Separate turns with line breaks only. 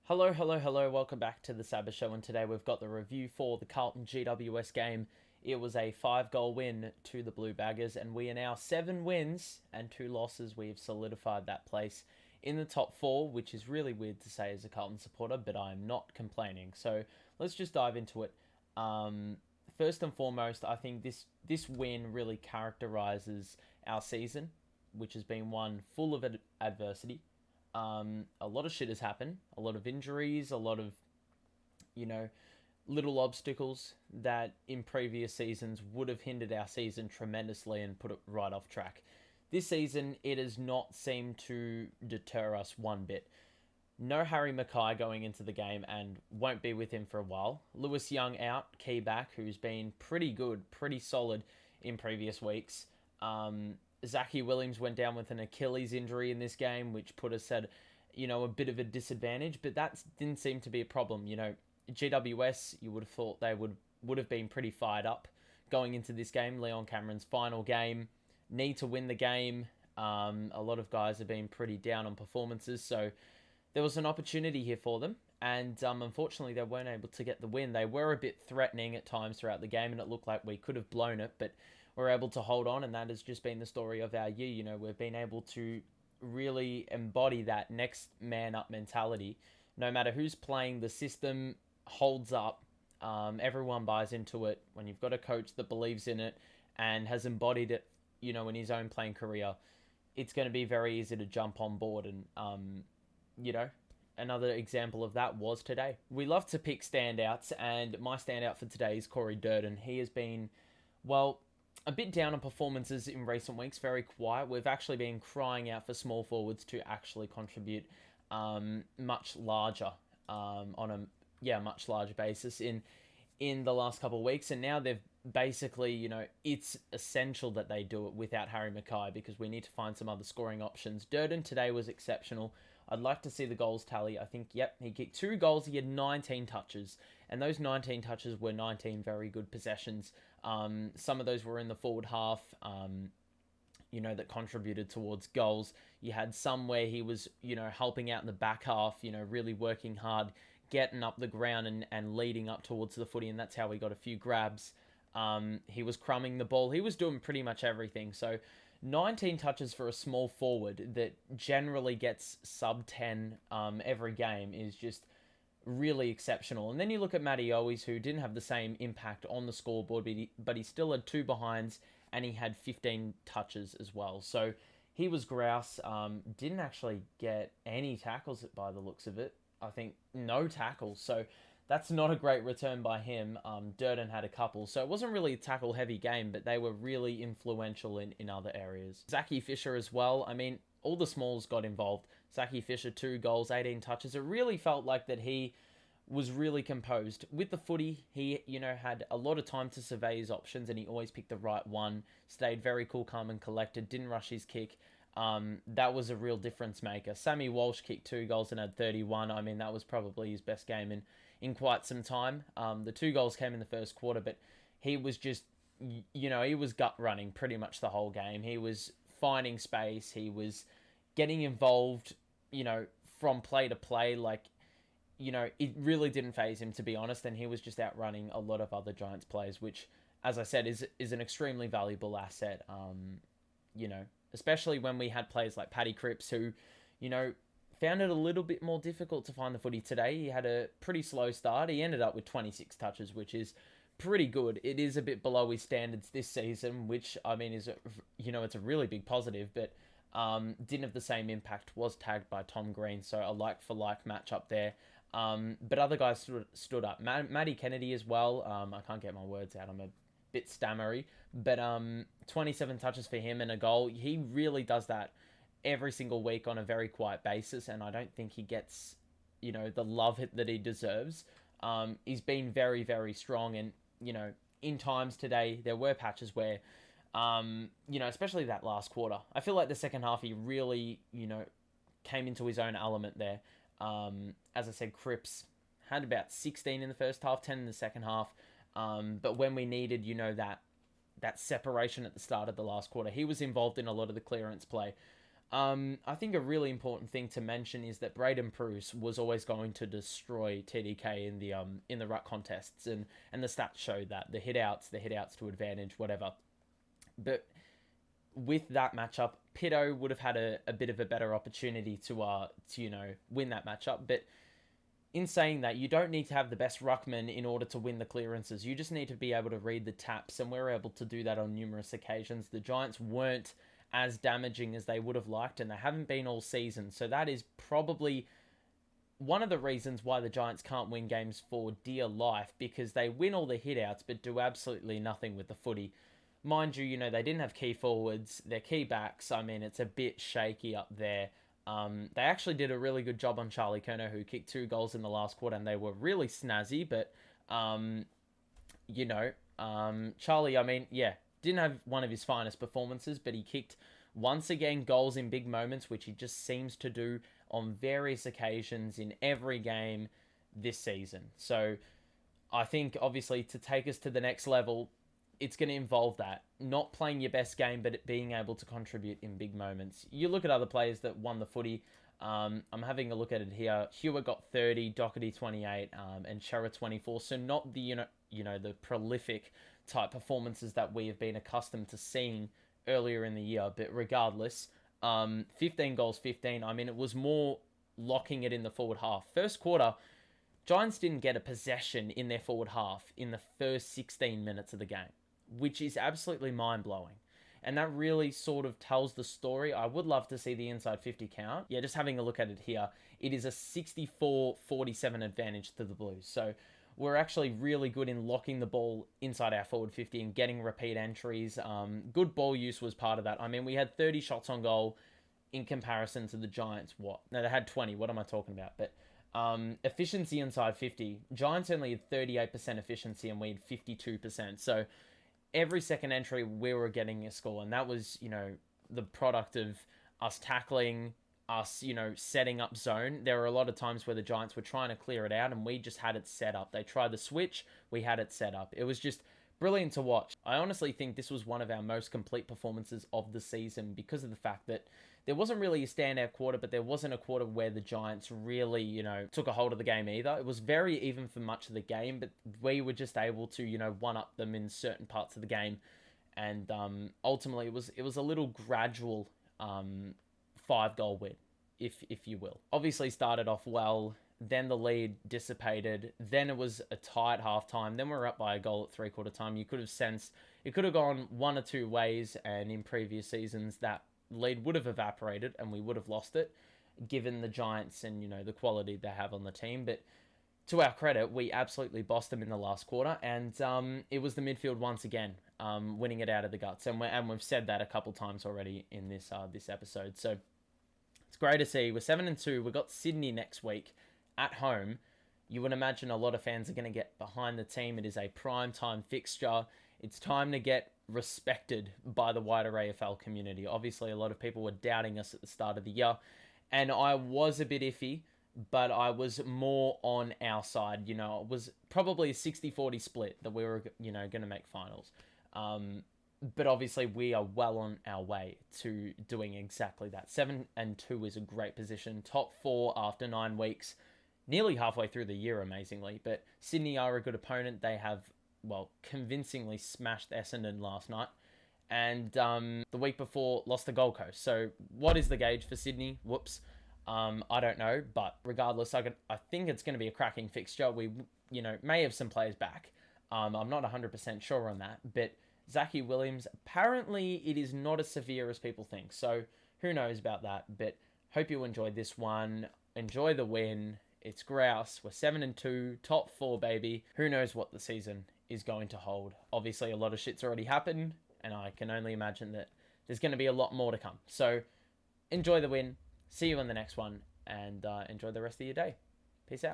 Hello, hello, hello. Welcome back to the Saba Show, and today we've got the review for the Carlton GWS game. It was a 5-goal win to the Blue Baggers, and we are now 7 wins and 2 losses. We've solidified that place in the top 4, which is really weird to say as a Carlton supporter, but I'm not complaining. So let's just dive into it. First and foremost, I think this win really characterises our season, which has been one full of adversity. A lot of shit has happened, a lot of injuries, a lot of, you know, little obstacles that in previous seasons would have hindered our season tremendously and put it right off track. This season, it has not seemed to deter us one bit. No Harry Mackay going into the game and won't be with him for a while. Lewis Young out, key back, who's been pretty good, pretty solid in previous weeks. Zac Williams went down with an Achilles injury in this game, which put us at, a bit of a disadvantage, but that didn't seem to be a problem. GWS, you would have thought they would have been pretty fired up going into this game. Leon Cameron's final game, need to win the game. A lot of guys have been pretty down on performances, so there was an opportunity here for them, and unfortunately they weren't able to get the win. They were a bit threatening at times throughout the game, and it looked like we could have blown it, but we're able to hold on, and that has just been the story of our year. We've been able to really embody that next man up mentality. No matter who's playing, the system holds up. Everyone buys into it. When you've got a coach that believes in it and has embodied it, in his own playing career, it's going to be very easy to jump on board. And, another example of that was today. We love to pick standouts, and my standout for today is Corey Durden. He has been, well, a bit down on performances in recent weeks, very quiet. We've actually been crying out for small forwards to actually contribute much larger on a much larger basis in the last couple of weeks, and now they've basically, it's essential that they do it without Harry Mackay because we need to find some other scoring options. Durden today was exceptional. I'd like to see the goals tally. I think, he kicked 2 goals. He had 19 touches, and those 19 touches were 19 very good possessions. Some of those were in the forward half, that contributed towards goals. You had some where he was, helping out in the back half, really working hard, getting up the ground and leading up towards the footy, and that's how we got a few grabs. He was crumbing the ball. He was doing pretty much everything. So 19 touches for a small forward that generally gets sub 10 every game is just really exceptional. And then you look at Maddie Kennedy, who didn't have the same impact on the scoreboard, but he still had 2 behinds and he had 15 touches as well. So he was grouse. Didn't actually get any tackles by the looks of it. I think no tackles. So that's not a great return by him. Durden had a couple. So it wasn't really a tackle-heavy game, but they were really influential in other areas. Zachy Fisher as well. I mean, all the smalls got involved. Zachy Fisher, 2 goals, 18 touches. It really felt like that he was really composed. With the footy, he, had a lot of time to survey his options, and he always picked the right one. Stayed very cool, calm, and collected. Didn't rush his kick. That was a real difference maker. Sammy Walsh kicked 2 goals and had 31. I mean, that was probably his best game in quite some time. The 2 goals came in the first quarter, but he was just, he was gut running pretty much the whole game. He was finding space. He was getting involved, from play to play. Like, it really didn't faze him, to be honest, and he was just outrunning a lot of other Giants players, which, as I said, is an extremely valuable asset, especially when we had players like Paddy Cripps who, found it a little bit more difficult to find the footy today. He had a pretty slow start. He ended up with 26 touches, which is pretty good. It is a bit below his standards this season, which, I mean, is, it's a really big positive, but didn't have the same impact, was tagged by Tom Green, so a like-for-like matchup there. But other guys stood up. Maddie Kennedy as well. I can't get my words out. I'm a bit stammery. But 27 touches for him and a goal. He really does that every single week on a very quiet basis, and I don't think he gets, the love that he deserves. He's been very, very strong, and, in times today, there were patches where, especially that last quarter, I feel like the second half he really, came into his own element there. As I said, Cripps had about 16 in the first half, 10 in the second half. But when we needed, that separation at the start of the last quarter, he was involved in a lot of the clearance play. I think a really important thing to mention is that Braden Bruce was always going to destroy TDK in the ruck contests, and the stats show that the hitouts to advantage, whatever. But with that matchup, Pitto would have had a bit of a better opportunity to win that matchup. But in saying that, you don't need to have the best ruckman in order to win the clearances. You just need to be able to read the taps, and we're able to do that on numerous occasions. The Giants weren't as damaging as they would have liked, and they haven't been all season. So that is probably one of the reasons why the Giants can't win games for dear life, because they win all the hitouts but do absolutely nothing with the footy. Mind you, they didn't have key forwards, their key backs. I mean, it's a bit shaky up there. They actually did a really good job on Charlie Curnow, who kicked 2 goals in the last quarter, and they were really snazzy. But, Charlie, I mean, yeah, didn't have one of his finest performances, but he kicked, once again, goals in big moments, which he just seems to do on various occasions in every game this season. So I think, obviously, to take us to the next level, it's going to involve that. Not playing your best game, but being able to contribute in big moments. You look at other players that won the footy. I'm having a look at it here. Hewitt got 30, Doherty 28, and Chera 24. So not the the prolific type performances that we have been accustomed to seeing earlier in the year. But regardless, 15 goals, 15. I mean, it was more locking it in the forward half. First quarter, Giants didn't get a possession in their forward half in the first 16 minutes of the game, which is absolutely mind-blowing. And that really sort of tells the story. I would love to see the inside 50 count. Yeah, just having a look at it here, it is a 64-47 advantage to the Blues. So we're actually really good in locking the ball inside our forward 50 and getting repeat entries. Good ball use was part of that. I mean, we had 30 shots on goal in comparison to the Giants. No, they had 20. What am I talking about? But efficiency inside 50. Giants only had 38% efficiency and we had 52%. So every second entry we were getting a score, and that was, the product of us tackling, us, setting up zone. There were a lot of times where the Giants were trying to clear it out and we just had it set up. They tried the switch, we had it set up. It was just brilliant to watch. I honestly think this was one of our most complete performances of the season because of the fact that there wasn't really a standout quarter, but there wasn't a quarter where the Giants really, took a hold of the game either. It was very even for much of the game, but we were just able to, one-up them in certain parts of the game. And ultimately, it was a little gradual 5-goal win, if you will. Obviously started off well, then the lead dissipated, then it was a tie at halftime, then we were up by a goal at three-quarter time. You could have sensed it could have gone one or two ways, and in previous seasons that lead would have evaporated and we would have lost it, given the Giants and the quality they have on the team. But to our credit, we absolutely bossed them in the last quarter, and it was the midfield once again winning it out of the guts, and we've said that a couple times already in this episode. So it's great to see. We're 7-2. We've got Sydney next week at home. You would imagine a lot of fans are going to get behind the team. It is a prime time fixture. It's time to get respected by the wider AFL community. Obviously, a lot of people were doubting us at the start of the year, and I was a bit iffy, but I was more on our side. It was probably a 60-40 split that we were, going to make finals. But obviously, we are well on our way to doing exactly that. 7-2 is a great position. Top 4 after 9 weeks. Nearly halfway through the year, amazingly. But Sydney are a good opponent. They have, convincingly smashed Essendon last night. And the week before, lost to Gold Coast. So what is the gauge for Sydney? Whoops. I don't know. But regardless, I think it's going to be a cracking fixture. We, may have some players back. I'm not 100% sure on that. But Zac Williams, apparently it is not as severe as people think. So who knows about that. But hope you enjoyed this one. Enjoy the win. It's grouse. We're 7-2, top 4, baby. Who knows what the season is going to hold. Obviously, a lot of shit's already happened, and I can only imagine that there's going to be a lot more to come. So enjoy the win. See you in the next one, and enjoy the rest of your day. Peace out.